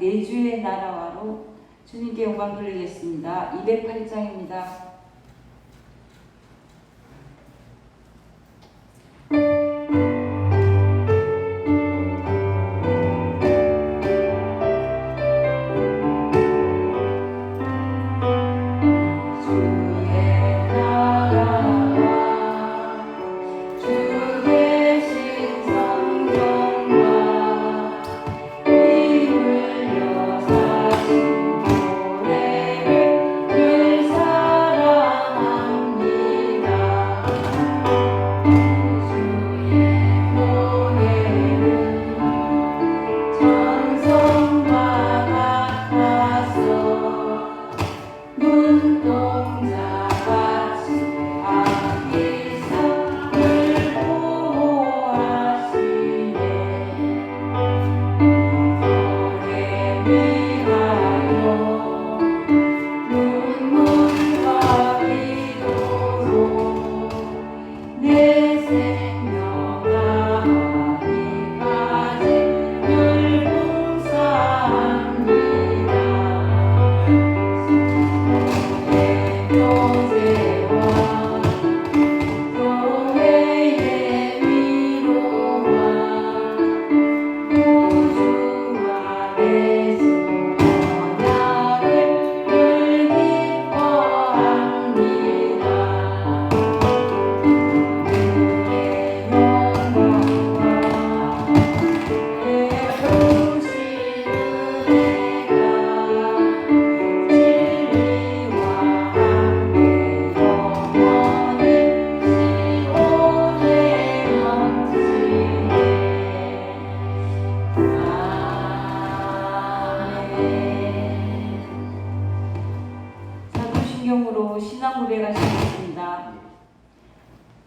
내 주의 나라와로 주님께 영광 돌리겠습니다. 208장입니다. 사도신경으로 신앙 고백하시겠습니다.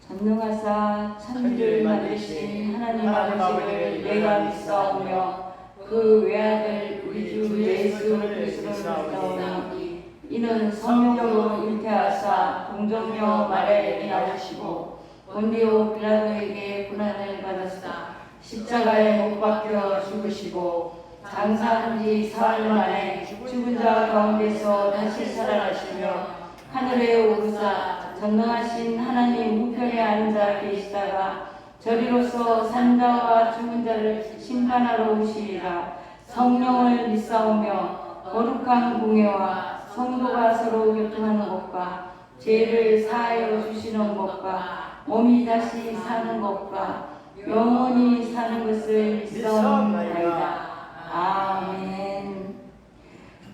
전능하사 천지를 만드신 하나님 아버지를 내가 믿사오며 그 외아들 우리 주 예수 그리스도를 믿사오니 이는 성령으로 잉태하사 동정녀 마리아에게 나오시고 본디오 빌라도에게 고난을 받았사 십자가에 못 박혀 죽으시고 장사한 지 사흘 만에 죽은 자 가운데서 다시 살아나시며 하늘에 오르사 전능하신 하나님 우편에 앉아 계시다가 저리로서 산자와 죽은 자를 심판하러 오시리라. 성령을 믿사오며 거룩한 공예와 성도가 서로 교통하는 것과 죄를 사하여 주시는 것과 몸이 다시 사는 것과 영원히 사는 것을 믿사옵나이다. 아멘.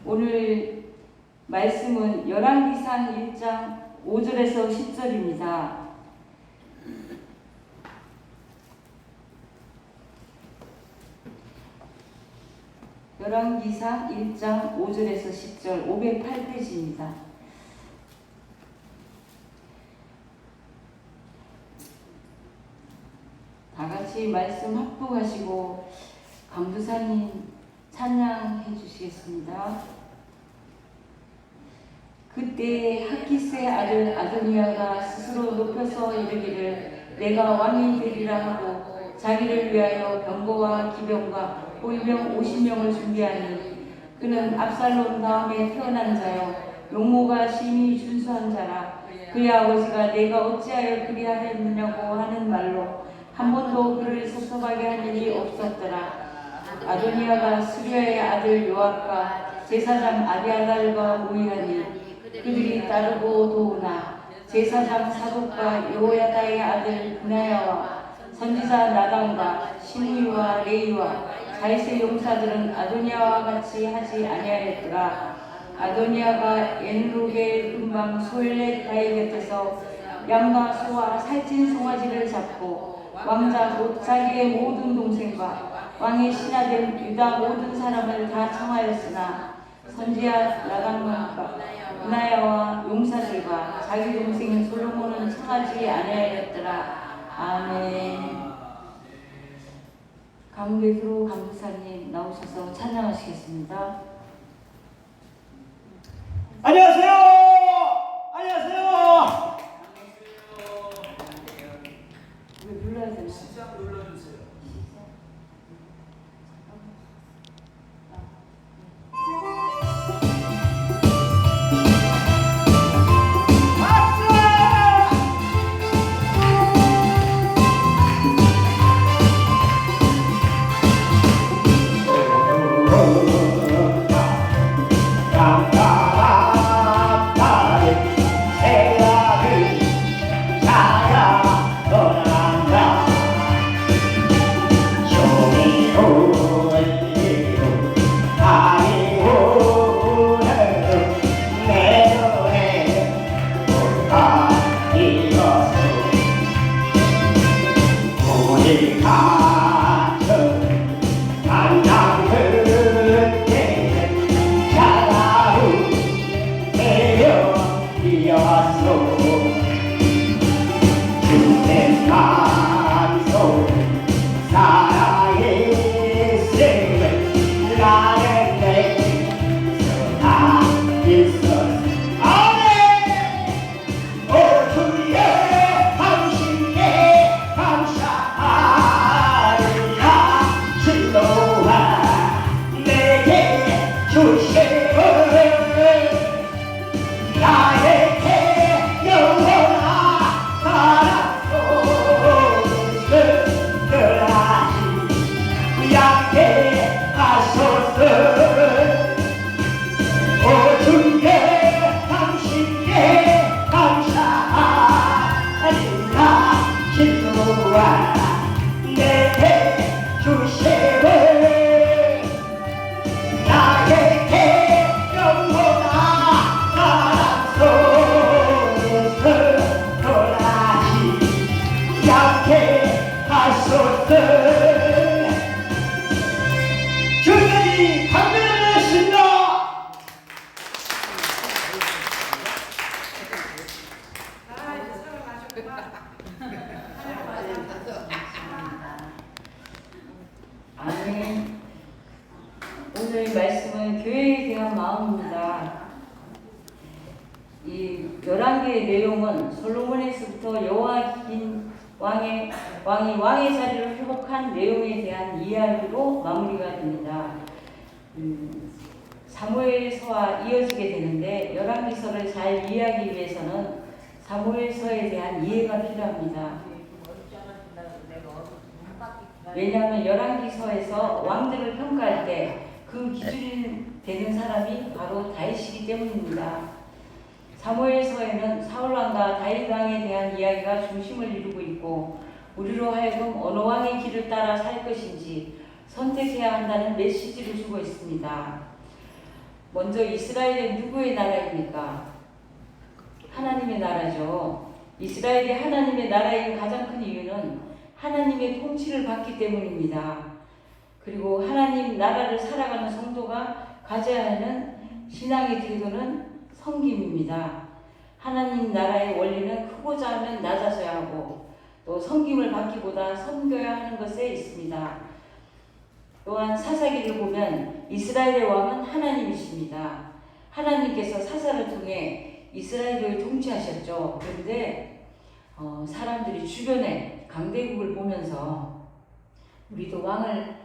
오늘 말씀은 열왕기상 1장 5절에서 10절입니다. 열왕기상 1장 5절에서 10절 508페이지입니다. 다 같이 말씀 합독하시고 강도사님 찬양해 주시겠습니다. 그때 학기스의 아들 아도니아가 스스로 높여서 이르기를 내가 왕이 되리라 하고 자기를 위하여 병거와 기병과 보위병 50명을 준비하니 그는 압살롬 다음에 태어난 자요 용모가 심히 준수한 자라. 그의 아버지가 내가 어찌하여 그리하였느냐고 하는 말로 한 번도 그를 섭섭하게 한 일이 없었더라. 아도니아가 수리아의 아들 요압과 제사장 아비아달과 모이하니 그들이 따르고 도우나 제사장 사독과 여호야다의 아들 브나야와 선지자 나단과 시므이와 레이와 다윗의 용사들은 아도니아와 같이 하지 아니하였더라. 아도니아가 엔록의 근방 소엘렛 바위 곁에서 양과 소와 살찐 송아지를 잡고 왕자 곧 자기의 모든 동생과 왕의 신하된 유다 모든 사람을 다 청하였으나 선지자 나단과 브나야와 용사들과 자기 동생 솔로몬은 청하지 아니하였더라. 아멘. 강배수로 강부사님 나오셔서 찬양하시겠습니다. 안녕하세요. 안녕하세요. 왜 눌러야 되나? 시작 눌러주세요. 아멘. 오늘 말씀은 교회에 대한 마음입니다. 이 11개의 내용은 솔로몬에서부터 여호와긴 왕이 왕의 자리를 회복한 내용에 대한 이야기로 마무리가 됩니다. 사무엘서와 이어지게 되는데 열왕기서를 잘 이해하기 위해서는 사무엘서에 대한 이해가 필요합니다. 왜냐하면 열왕기서에서 왕들을 평가할 때 그 기준이 되는 사람이 바로 다윗이기 때문입니다. 사무엘서에는 사울왕과 다윗왕에 대한 이야기가 중심을 이루고 있고 우리로 하여금 어느 왕의 길을 따라 살 것인지 선택해야 한다는 메시지를 주고 있습니다. 먼저 이스라엘은 누구의 나라입니까? 하나님의 나라죠. 이스라엘이 하나님의 나라인 가장 큰 이유는 하나님의 통치를 받기 때문입니다. 그리고 하나님 나라를 살아가는 성도가 가져야 하는 신앙의 태도는 섬김입니다. 하나님 나라의 원리는 크고자 하면 낮아져야 하고 또 섬김을 받기보다 섬겨야 하는 것에 있습니다. 또한 사사기를 보면 이스라엘의 왕은 하나님이십니다. 하나님께서 사사를 통해 이스라엘을 통치하셨죠. 그런데 사람들이 주변에 강대국을 보면서 우리도 왕을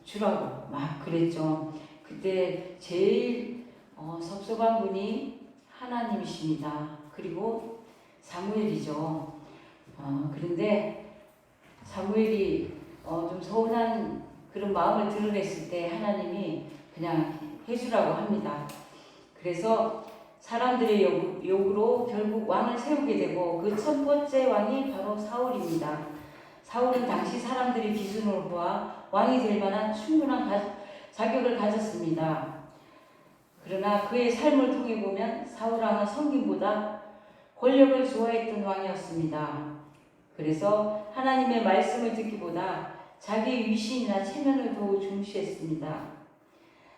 주라고 막 그랬죠. 그때 제일 섭섭한 분이 하나님이십니다. 그리고 사무엘이죠. 그런데 사무엘이 좀 서운한 그런 마음을 드러냈을 때 하나님이 그냥 해주라고 합니다. 그래서 사람들의 요구로 결국 왕을 세우게 되고 그 첫 번째 왕이 바로 사울입니다. 사울은 당시 사람들의 기준으로 보아 왕이 될 만한 충분한 자격을 가졌습니다. 그러나 그의 삶을 통해 보면 사울왕은 성김보다 권력을 좋아했던 왕이었습니다. 그래서 하나님의 말씀을 듣기보다 자기의 위신이나 체면을 더 중시했습니다.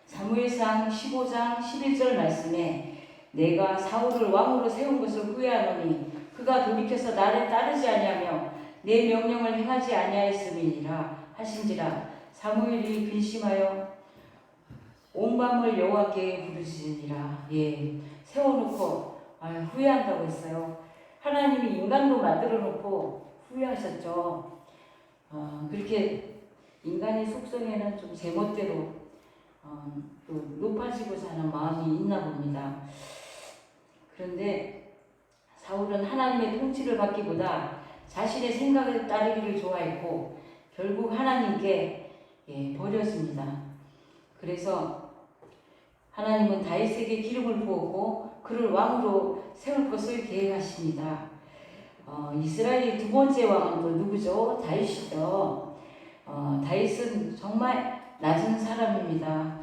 사무엘상 15장 11절 말씀에 내가 사울을 왕으로 세운 것을 후회하노니 그가 돌이켜서 나를 따르지 아니하며 내 명령을 행하지 아니하였음이니라. 하신지라. 사무엘이 근심하여 온 밤을 여호와께 부르시니라. 예, 세워놓고 후회한다고 했어요. 하나님이 인간도 만들어 놓고 후회하셨죠. 그렇게 인간의 속성에는 좀 제멋대로 또 높아지고자 하는 마음이 있나 봅니다. 그런데 사울은 하나님의 통치를 받기보다 자신의 생각을 따르기를 좋아했고 결국 하나님께 버려집니다. 그래서 하나님은 다윗에게 기름을 부었고 그를 왕으로 세울 것을 계획하십니다. 이스라엘의 두 번째 왕은 또 누구죠? 다윗이죠. 다윗은 정말 낮은 사람입니다.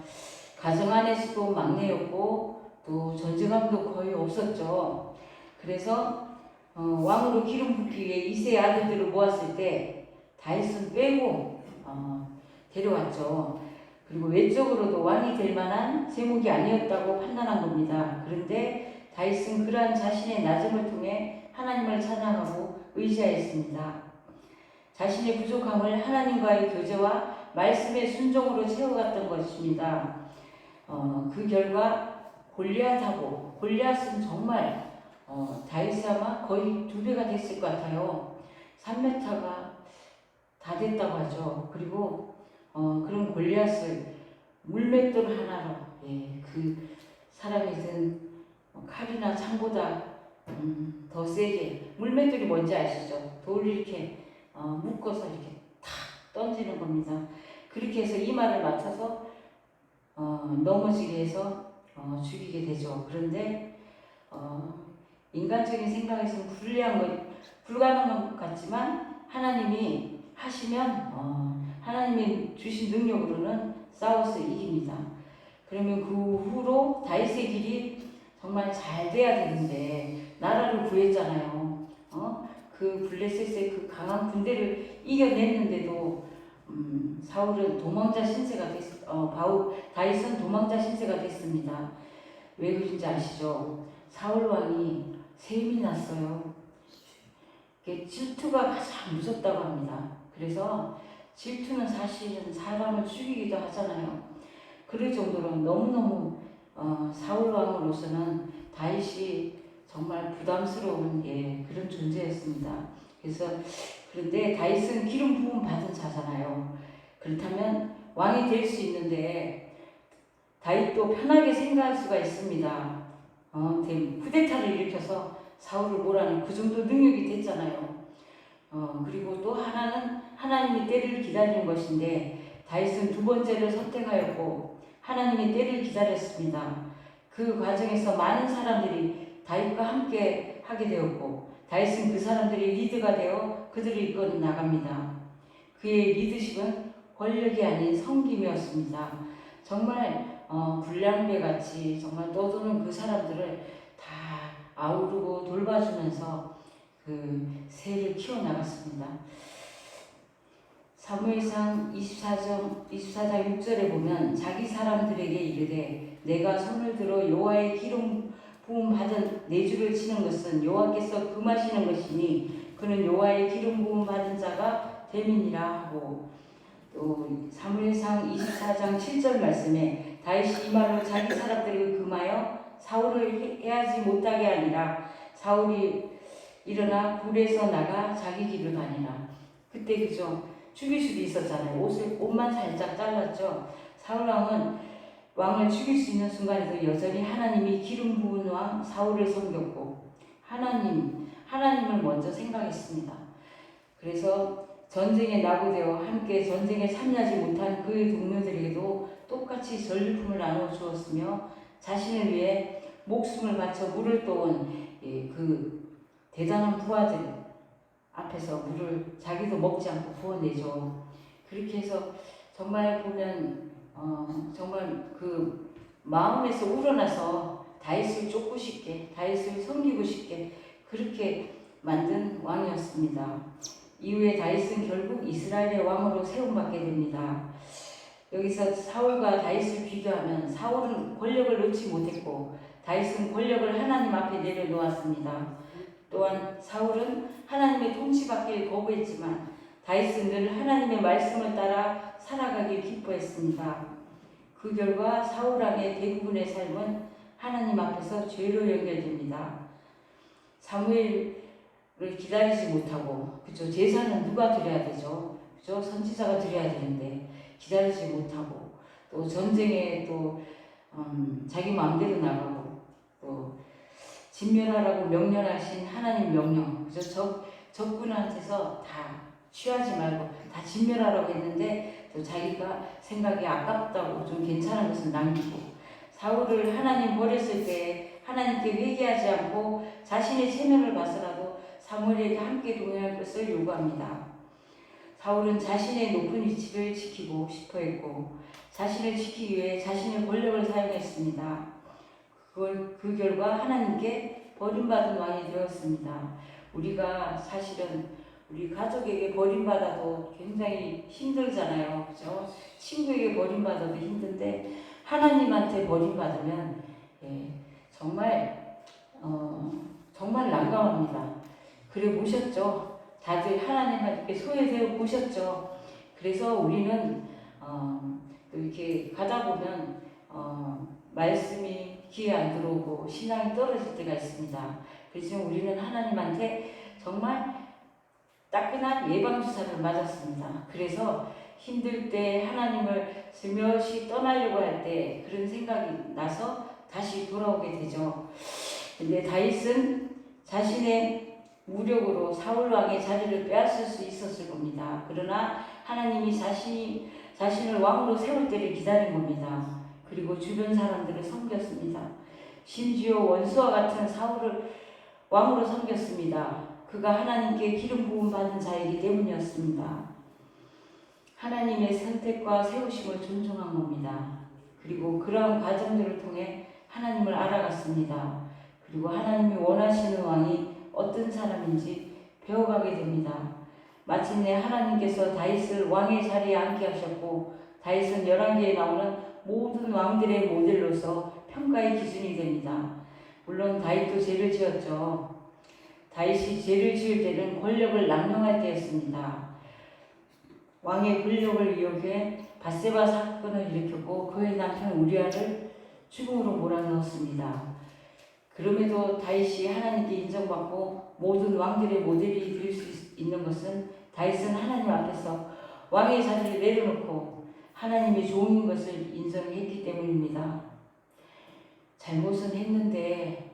가정 안에서도 막내였고 또 전쟁함도 거의 없었죠. 그래서 왕으로 기름 붓기 위해 이세의 아들들을 모았을 때 다윗은 빼고 데려왔죠. 그리고 외적으로도 왕이 될 만한 제목이 아니었다고 판단한 겁니다. 그런데 다윗은 그러한 자신의 낮음을 통해 하나님을 찬양하고 의지하였습니다. 자신의 부족함을 하나님과의 교제와 말씀의 순종으로 채워갔던 것입니다. 그 결과 골리앗은 정말 다윗이 아마 거의 2배가 됐을 것 같아요. 3m가 다 됐다고 하죠. 그리고 그런 골리앗을 물맷돌 하나로 그 사람이 든 칼이나 창보다 더 세게, 물맷돌이 뭔지 아시죠? 돌을 이렇게 묶어서 이렇게 탁 던지는 겁니다. 그렇게 해서 이마를 맞춰서 넘어지게 해서 죽이게 되죠. 그런데 인간적인 생각에서는 불가능한 것 같지만 하나님이 하시면 하나님이 주신 능력으로는 싸워서 이깁니다. 그러면 그 후로 다윗의 길이 정말 잘 돼야 되는데 나라를 구했잖아요. 그 블레셋의 그 강한 군대를 이겨냈는데도 사울은 도망자 신세가 다윗은 도망자 신세가 됐습니다. 왜 그런지 아시죠? 사울 왕이 셈이 났어요. 질투가 가장 무섭다고 합니다. 그래서 질투는 사실은 사람을 죽이기도 하잖아요. 그럴 정도로 너무너무 사울 왕으로서는 다윗이 정말 부담스러운 그런 존재였습니다. 그런데 다윗은 기름 부음 받은 자잖아요. 그렇다면 왕이 될 수 있는데 다윗도 편하게 생각할 수가 있습니다. 쿠데타를 일으켜서 사울을 몰아낸 그 정도 능력이 됐잖아요. 그리고 또 하나는 하나님의 때를 기다리는 것인데 다윗은 두 번째를 선택하였고 하나님의 때를 기다렸습니다. 그 과정에서 많은 사람들이 다윗과 함께 하게 되었고 다윗은 그 사람들의 리더가 되어 그들을 이끌어 나갑니다. 그의 리더십은 권력이 아닌 섬김이었습니다. 정말 불량배같이 정말 떠도는 그 사람들을 다 아우르고 돌봐주면서 그 새를 키워나갔습니다. 사무엘상 24장 6절에 보면 자기 사람들에게 이르되 내가 손을 들어 여호와의 기름 부음 받은 내주를 치는 것은 여호와께서 금하시는 것이니 그는 여호와의 기름 부음 받은 자가 됨이니라 하고, 또 사무엘상 24장 7절 말씀에 다윗이 이 말로 자기 사람들을 금하여 사울을 해하지 못하게 하니라. 사울이 일어나 굴에서 나가 자기 길을 다니라. 그때 그죠? 죽일 수도 있었잖아요. 옷만 살짝 잘랐죠. 사울왕은 왕을 죽일 수 있는 순간에도 여전히 하나님이 기름 부은 왕 사울을 섬겼고 하나님을 먼저 생각했습니다. 그래서 전쟁에 낙오되어 함께 전쟁에 참여하지 못한 그의 동료들에게도 똑같이 전리품을 나누어 주었으며 자신을 위해 목숨을 바쳐 물을 떠온 그 대단한 부하들 앞에서 물을 자기도 먹지 않고 부어내죠. 그렇게 해서 정말 보면 정말 그 마음에서 우러나서 다윗을 쫓고 싶게, 다윗을 섬기고 싶게 그렇게 만든 왕이었습니다. 이후에 다윗은 결국 이스라엘의 왕으로 세움받게 됩니다. 여기서 사울과 다윗을 비교하면 사울은 권력을 놓지 못했고 다윗은 권력을 하나님 앞에 내려놓았습니다. 또한 사울은 하나님의 통치받기를 거부했지만 다윗은 늘 하나님의 말씀을 따라 살아가길 기뻐했습니다. 그 결과 사울 왕의 대부분의 삶은 하나님 앞에서 죄로 연결됩니다. 사무엘을 기다리지 못하고, 그죠? 제사는 누가 드려야 되죠? 그죠? 선지자가 드려야 되는데 기다리지 못하고, 또 전쟁에 또 자기 마음대로 나가고, 또 진멸하라고 명령하신 하나님 명령, 그죠? 적군한테서 다 취하지 말고 다 진멸하라고 했는데 또 자기가 생각이 아깝다고 좀 괜찮은 것을 남기고, 사울을 하나님 버렸을 때 하나님께 회개하지 않고 자신의 체면을 봐서라도 사무엘에게 함께 동행할 것을 요구합니다. 사울은 자신의 높은 위치를 지키고 싶어 했고, 자신을 지키기 위해 자신의 권력을 사용했습니다. 그 결과 하나님께 버림받은 왕이 되었습니다. 우리가 사실은 우리 가족에게 버림받아도 굉장히 힘들잖아요. 그죠? 친구에게 버림받아도 힘든데 하나님한테 버림받으면 정말 정말 난감합니다. 그래 보셨죠? 다들 하나님한테 소외되어 보셨죠? 그래서 우리는 또 이렇게 가다 보면 말씀이 귀에 안 들어오고 신앙이 떨어질 때가 있습니다. 그래서 우리는 하나님한테 정말 따끈한 예방주사를 맞았습니다. 그래서 힘들 때 하나님을 슬며시 떠나려고 할 때 그런 생각이 나서 다시 돌아오게 되죠. 근데 다윗은 자신의 무력으로 사울 왕의 자리를 빼앗을 수 있었을 겁니다. 그러나 하나님이 자신을 왕으로 세울 때를 기다린 겁니다. 그리고 주변 사람들을 섬겼습니다. 심지어 원수와 같은 사울을 왕으로 섬겼습니다. 그가 하나님께 기름 부음 받은 자이기 때문이었습니다. 하나님의 선택과 세우심을 존중한 겁니다. 그리고 그러한 과정들을 통해 하나님을 알아갔습니다. 그리고 하나님이 원하시는 왕이 어떤 사람인지 배워가게 됩니다. 마침내 하나님께서 다윗을 왕의 자리에 앉게 하셨고, 다윗은 열왕기에 나오는 모든 왕들의 모델로서 평가의 기준이 됩니다. 물론 다윗도 죄를 지었죠. 다윗이 죄를 지을 때는 권력을 남용할 때였습니다. 왕의 권력을 이용해 밧세바 사건을 일으켰고 그의 남편 우리아를 죽음으로 몰아넣었습니다. 그럼에도 다윗이 하나님께 인정받고 모든 왕들의 모델이 될 수 있는 것은 다윗은 하나님 앞에서 왕의 자리를 내려놓고 하나님의 종인 것을 인정했기 때문입니다. 잘못은 했는데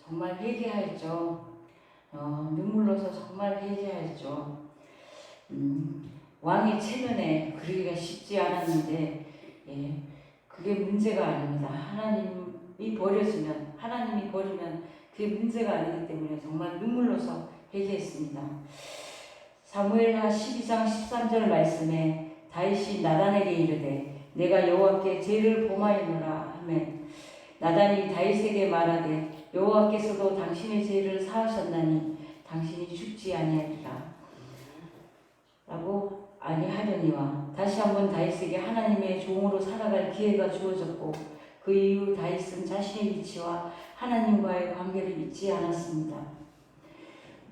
정말 회개하였죠. 눈물로서 정말 회개하였죠. 왕의 체면에 그러기가 쉽지 않았는데 그게 문제가 아닙니다. 하나님이 버리면 그게 문제가 아니기 때문에 정말 눈물로서 회개했습니다. 사무엘하 12장 13절 말씀에 다윗이 나단에게 이르되 내가 여호와께 죄를 범하였노라 하매 나단이 다윗에게 말하되 여호와께서도 당신의 죄를 사하셨나니 당신이 죽지 아니하리라 라고 아니하려니와. 다시 한번 다윗에게 하나님의 종으로 살아갈 기회가 주어졌고 그 이후 다윗은 자신의 위치와 하나님과의 관계를 잊지 않았습니다.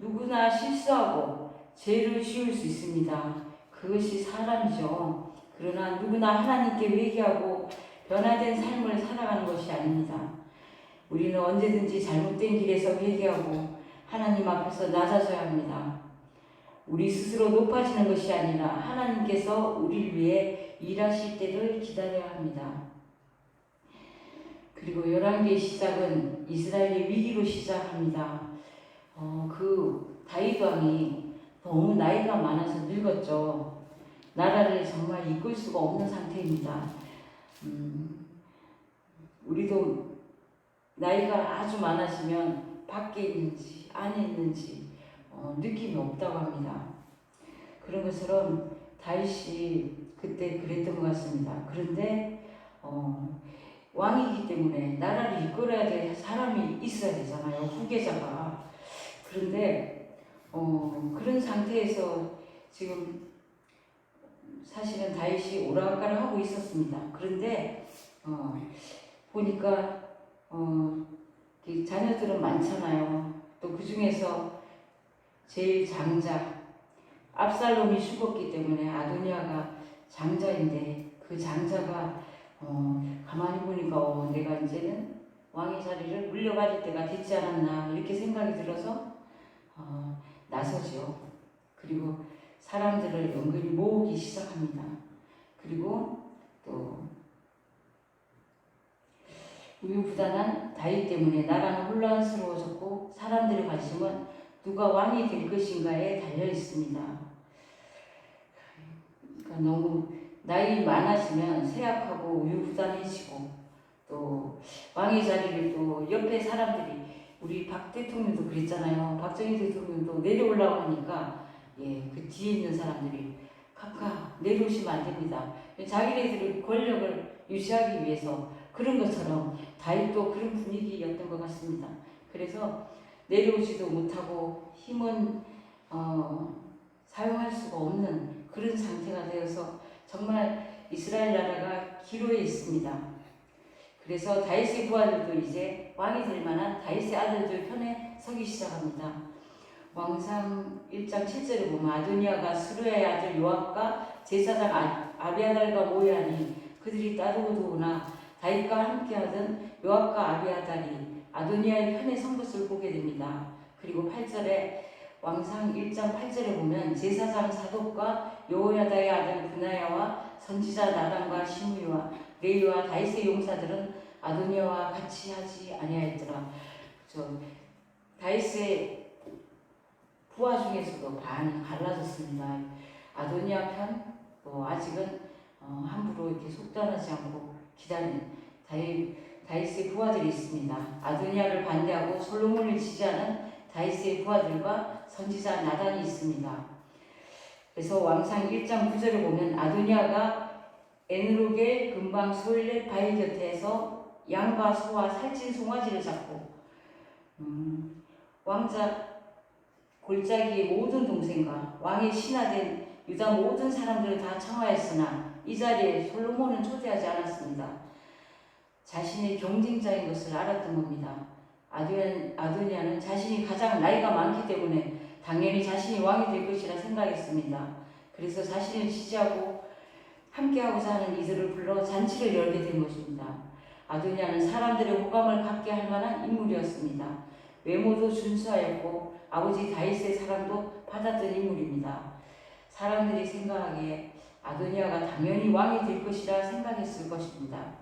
누구나 실수하고 죄를 지을 수 있습니다. 그것이 사람이죠. 그러나 누구나 하나님께 회개하고 변화된 삶을 살아가는 것이 아닙니다. 우리는 언제든지 잘못된 길에서 회개하고 하나님 앞에서 낮아져야 합니다. 우리 스스로 높아지는 것이 아니라 하나님께서 우리를 위해 일하실 때를 기다려야 합니다. 그리고 열왕기의 시작은 이스라엘의 위기로 시작합니다. 그 다윗 왕이 너무 나이가 많아서 늙었죠. 나라를 정말 이끌 수가 없는 상태입니다. 우리도 나이가 아주 많아지면 밖에 있는지 안에 있는지 느낌이 없다고 합니다. 그런 것처럼 다윗이 그때 그랬던 것 같습니다. 그런데 왕이기 때문에 나라를 이끌어야 될 사람이 있어야 되잖아요. 후계자가. 그런데 그런 상태에서 지금 사실은 다윗이 오락가락하고 있었습니다. 그런데 보니까 자녀들은 많잖아요. 또 그 중에서 제일 장자 압살롬이 죽었기 때문에 아도니아가 장자인데 그 장자가 가만히 보니까 내가 이제는 왕의 자리를 물려받을 때가 됐지 않았나 이렇게 생각이 들어서 나서죠. 그리고 사람들을 은근히 모으기 시작합니다. 그리고 또 우유부단한 다윗 때문에 나라는 혼란스러워졌고 사람들의 관심은 누가 왕이 될 것인가에 달려 있습니다. 그러니까 너무 나이 많아지면 쇠약하고 우유부단해지고 또 왕의 자리를 또 옆에 사람들이 우리 박 대통령도 그랬잖아요. 박정희 대통령도 내려오려고 하니까 그 뒤에 있는 사람들이 각각 내려오시면 안 됩니다. 자기네들은 권력을 유지하기 위해서 그런 것처럼 다윗도 그런 분위기였던 것 같습니다. 그래서 내려오지도 못하고 힘은 사용할 수가 없는 그런 상태가 되어서 정말 이스라엘 나라가 기로에 있습니다. 그래서 다윗의 부하들도 이제 왕이 될 만한 다윗의 아들들 편에 서기 시작합니다. 왕상 1장 7절에 보면 아도니아가 스루야의 아들 요압과 제사장 아비아달과 모여하니 그들이 따르고도 오나 다윗과 함께하던 요압과 아비아달이 아도니아의 편에 선 것을 보게 됩니다. 그리고 8절에 왕상 1장 8절에 보면 제사장 사독과 여호야다의 아들 브나야와 선지자 나단과 시므이와 레이와 다윗의 용사들은 아도니아와 같이 하지 아니하였더라. 다윗의 부하 중에서도 반이 갈라졌습니다. 아도니아 편, 아직은 함부로 이렇게 속단하지 않고 기다리는 다윗의 부하들이 있습니다. 아도니아를 반대하고 솔로몬을 지지하는 다윗의 부하들과 선지자 나단이 있습니다. 그래서 왕상 1장 9절을 보면 아도니아가 에누로겔 근방 소일렛 바위 곁에서 양과 소와 살찐 송아지를 잡고 왕자 골짜기의 모든 동생과 왕의 신하된 유다 모든 사람들을 다 청하였으나 이 자리에 솔로몬은 초대하지 않았습니다. 자신의 경쟁자인 것을 알았던 겁니다. 아도니아는 자신이 가장 나이가 많기 때문에 당연히 자신이 왕이 될 것이라 생각했습니다. 그래서 자신을 지지하고 함께하고자 하는 이들을 불러 잔치를 열게 된 것입니다. 아도니아는 사람들의 호감을 갖게 할 만한 인물이었습니다. 외모도 준수하였고 아버지 다윗의 사랑도 받았던 인물입니다. 사람들이 생각하기에 아도니아가 당연히 왕이 될 것이라 생각했을 것입니다.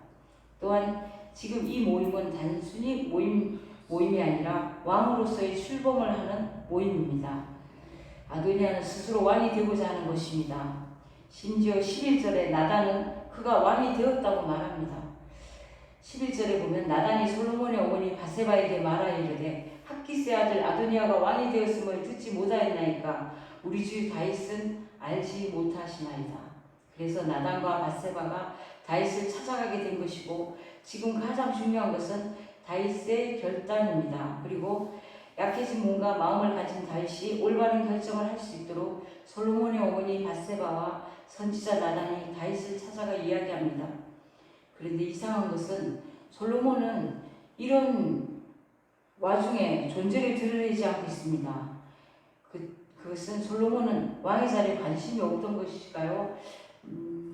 또한 지금 이 모임은 단순히 모임이 아니라 왕으로서의 출범을 하는 모임입니다. 아도니아는 스스로 왕이 되고자 하는 것입니다. 심지어 11절에 나단은 그가 왕이 되었다고 말합니다. 11절에 보면 나단이 솔로몬의 어머니 바세바에게 말하여 이르되 학기스의 아들 아도니아가 왕이 되었음을 듣지 못하였나이까 우리 주 다윗은 알지 못하시나이다. 그래서 나단과 바세바가 다윗을 찾아가게 된 것이고 지금 가장 중요한 것은 다윗의 결단입니다. 그리고 약해진 몸과 마음을 가진 다윗이 올바른 결정을 할 수 있도록 솔로몬의 어머니 바세바와 선지자 나단이 다윗을 찾아가 이야기합니다. 그런데 이상한 것은 솔로몬은 이런 와중에 존재를 드러내지 않고 있습니다. 그것은 솔로몬은 왕의 자리에 관심이 없던 것일까요?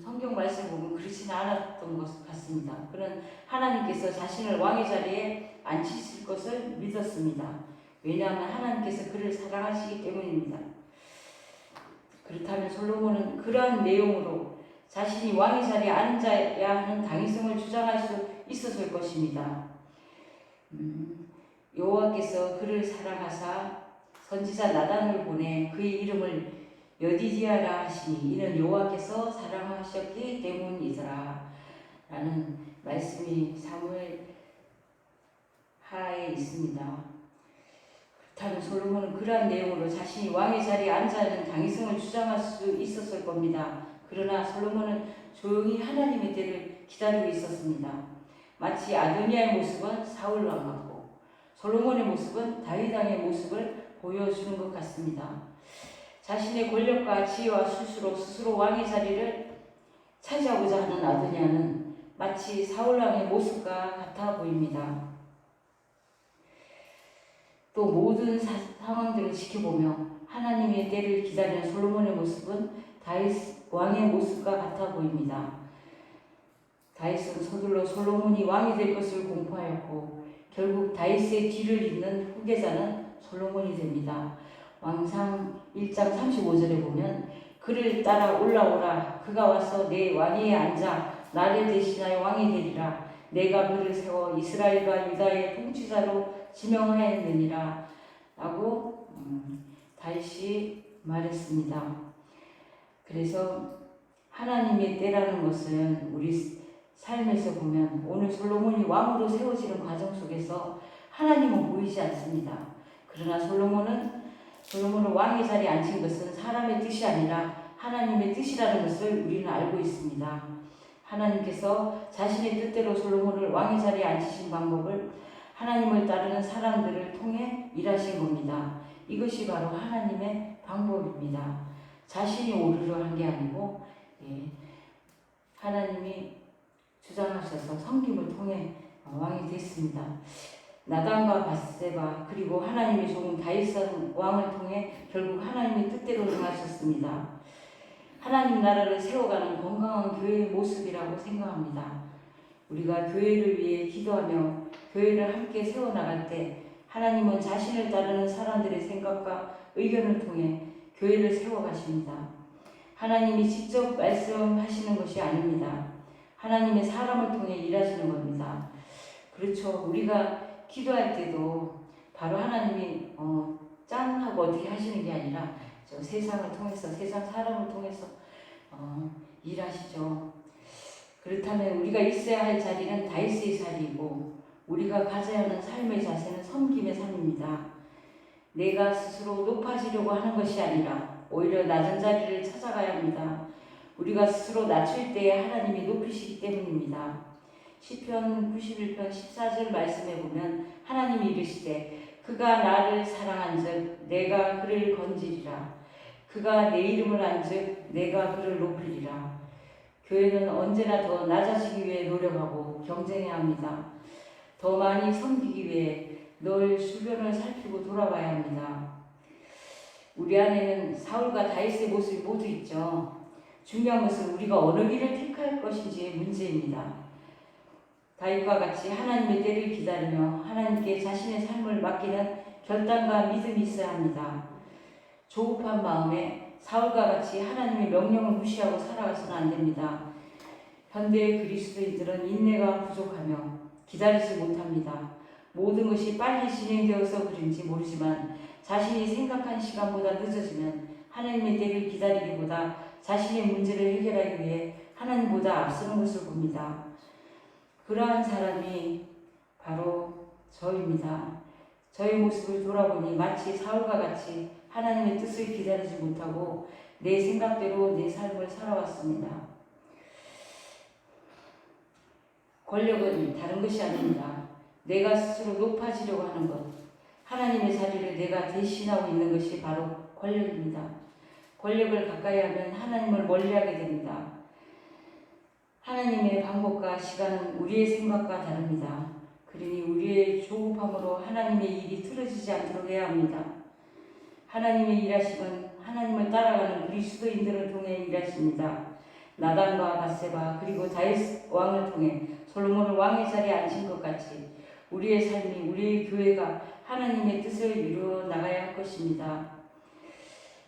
성경 말씀 보면 그렇지는 않았던 것 같습니다. 그는 하나님께서 자신을 왕의 자리에 앉히실 것을 믿었습니다. 왜냐하면 하나님께서 그를 사랑하시기 때문입니다. 그렇다면 솔로몬은 그러한 내용으로 자신이 왕의 자리에 앉아야 하는 당위성을 주장할 수 있었을 것입니다. 여호와께서 그를 사랑하사 선지자 나단을 보내 그의 이름을 여디디아라 하시니 이는 여호와께서 사랑하셨기 때문이더라 라는 말씀이 사무엘 하에 있습니다. 그렇다면 솔로몬은 그러한 내용으로 자신이 왕의 자리에 앉아 있는 당위성을 주장할 수 있었을 겁니다. 그러나 솔로몬은 조용히 하나님의 때를 기다리고 있었습니다. 마치 아도니아의 모습은 사울 왕 같고 솔로몬의 모습은 다윗 왕의 모습을 보여주는 것 같습니다. 자신의 권력과 지혜와 술수로 스스로 왕의 자리를 차지하고자 하는 아도니아는 마치 사울 왕의 모습과 같아 보입니다. 또 모든 상황들을 지켜보며 하나님의 때를 기다리는 솔로몬의 모습은 다윗 왕의 모습과 같아 보입니다. 다윗은 서둘러 솔로몬이 왕이 될 것을 공포하였고 결국 다윗의 뒤를 잇는 후계자는 솔로몬이 됩니다. 왕상 1장 35절에 보면 그를 따라 올라오라. 그가 와서 내 왕위에 앉아 나를 대신하여 왕이 되리라. 내가 그를 세워 이스라엘과 유다의 통치자로 지명하였느니라. 라고 다윗이 말했습니다. 그래서 하나님의 때라는 것은 우리 삶에서 보면 오늘 솔로몬이 왕으로 세워지는 과정 속에서 하나님은 보이지 않습니다. 그러나 솔로몬은 왕의 자리에 앉힌 것은 사람의 뜻이 아니라 하나님의 뜻이라는 것을 우리는 알고 있습니다. 하나님께서 자신의 뜻대로 솔로몬을 왕의 자리에 앉히신 방법을 하나님을 따르는 사람들을 통해 일하신 겁니다. 이것이 바로 하나님의 방법입니다. 자신이 오르려 한 게 아니고 하나님이 주장하셔서 섬김을 통해 왕이 됐습니다. 나단과 밧세바 그리고 하나님의 종은 다윗 왕을 통해 결국 하나님의 뜻대로 행하셨습니다. 하나님 나라를 세워가는 건강한 교회의 모습이라고 생각합니다. 우리가 교회를 위해 기도하며 교회를 함께 세워나갈 때 하나님은 자신을 따르는 사람들의 생각과 의견을 통해 교회를 세워가십니다. 하나님이 직접 말씀하시는 것이 아닙니다. 하나님의 사람을 통해 일하시는 겁니다. 그렇죠. 우리가 기도할 때도 바로 하나님이 짠 하고 어떻게 하시는 게 아니라 저 세상을 통해서 세상 사람을 통해서 일하시죠. 그렇다면 우리가 있어야 할 자리는 다윗의 자리이고 우리가 가져야 하는 삶의 자세는 섬김의 삶입니다. 내가 스스로 높아지려고 하는 것이 아니라 오히려 낮은 자리를 찾아가야 합니다. 우리가 스스로 낮출 때에 하나님이 높이시기 때문입니다. 시편 91편 14절 말씀에 보면 하나님이 이르시되 그가 나를 사랑한즉 내가 그를 건지리라. 그가 내 이름을 안즉 내가 그를 높이리라. 교회는 언제나 더 낮아지기 위해 노력하고 경쟁해야 합니다. 더 많이 섬기기 위해 늘 주변을 살피고 돌아봐야 합니다. 우리 안에는 사울과 다윗의 모습이 모두 있죠. 중요한 것은 우리가 어느 길을 택할 것인지의 문제입니다. 다윗과 같이 하나님의 때를 기다리며 하나님께 자신의 삶을 맡기는 결단과 믿음이 있어야 합니다. 조급한 마음에 사울과 같이 하나님의 명령을 무시하고 살아가서는 안 됩니다. 현대의 그리스도인들은 인내가 부족하며 기다리지 못합니다. 모든 것이 빨리 진행되어서 그런지 모르지만 자신이 생각한 시간보다 늦어지면 하나님의 때를 기다리기보다 자신의 문제를 해결하기 위해 하나님보다 앞서는 것을 봅니다. 그러한 사람이 바로 저입니다. 저의 모습을 돌아보니 마치 사울과 같이 하나님의 뜻을 기다리지 못하고 내 생각대로 내 삶을 살아왔습니다. 권력은 다른 것이 아닙니다. 내가 스스로 높아지려고 하는 것, 하나님의 자리를 내가 대신하고 있는 것이 바로 권력입니다. 권력을 가까이 하면 하나님을 멀리하게 됩니다. 하나님의 방법과 시간은 우리의 생각과 다릅니다. 그러니 우리의 조급함으로 하나님의 일이 틀어지지 않도록 해야 합니다. 하나님의 일하심은 하나님을 따라가는 그리스도인들을 통해 일하십니다. 나단과 밧세바 그리고 다윗 왕을 통해 솔로몬을 왕의 자리에 앉힌 것 같이 우리의 삶이 우리의 교회가 하나님의 뜻을 이루어 나가야 할 것입니다.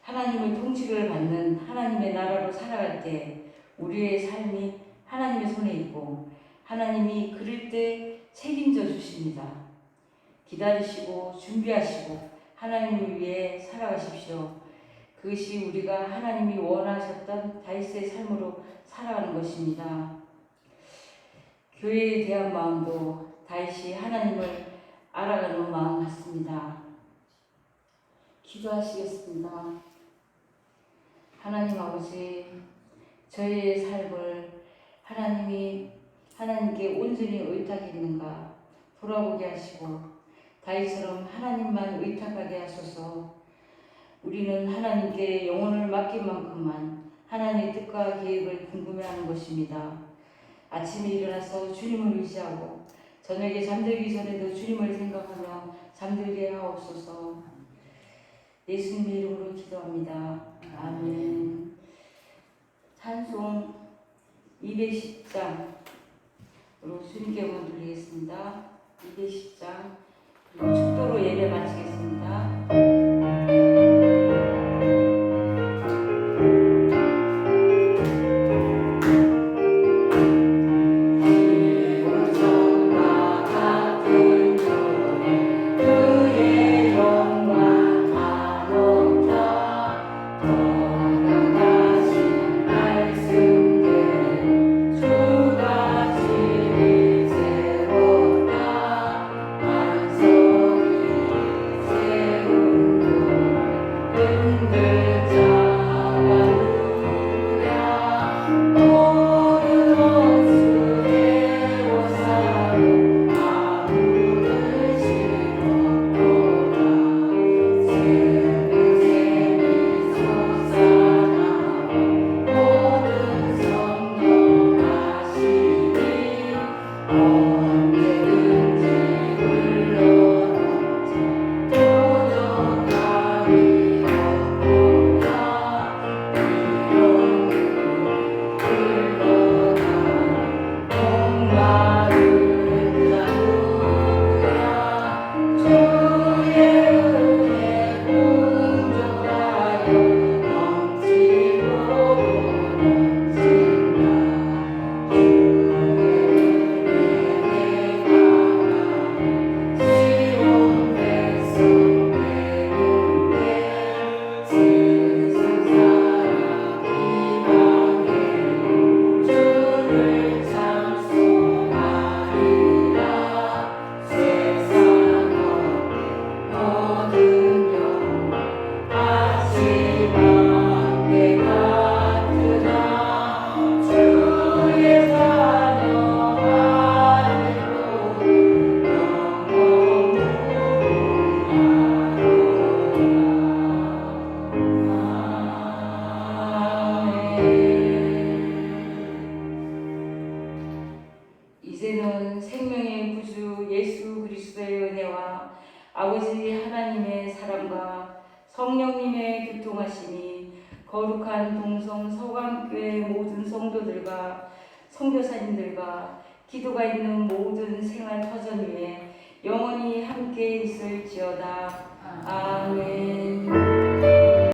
하나님의 통치를 받는 하나님의 나라로 살아갈 때 우리의 삶이 하나님의 손에 있고 하나님이 그럴 때 책임져 주십니다. 기다리시고 준비하시고 하나님을 위해 살아가십시오. 그것이 우리가 하나님이 원하셨던 다윗의 삶으로 살아가는 것입니다. 교회에 대한 마음도 다윗이 하나님을 알아가는 마음 같습니다. 기도하시겠습니다. 하나님 아버지, 저희의 삶을 하나님께 온전히 의탁했는가 돌아보게 하시고 다윗처럼 하나님만 의탁하게 하소서. 우리는 하나님께 영혼을 맡긴 만큼만 하나님의 뜻과 계획을 궁금해하는 것입니다. 아침에 일어나서 주님을 의지하고 저녁에 잠들기 전에도 주님을 생각하며 잠들게 하옵소서. 예수님의 이름으로 기도합니다. 아멘. 찬송 210장으로 순교문 드리겠습니다. 210장 그리고 축도로 예배 마치겠습니다. 이제는 생명의 구주 예수 그리스도의 은혜와 아버지 하나님의 사랑과 성령님의 교통하심이 거룩한 동성 서강교회 모든 성도들과 선교사님들과 기도가 있는 모든 생활 터전 위에 영원히 함께 있을지어다. 아멘.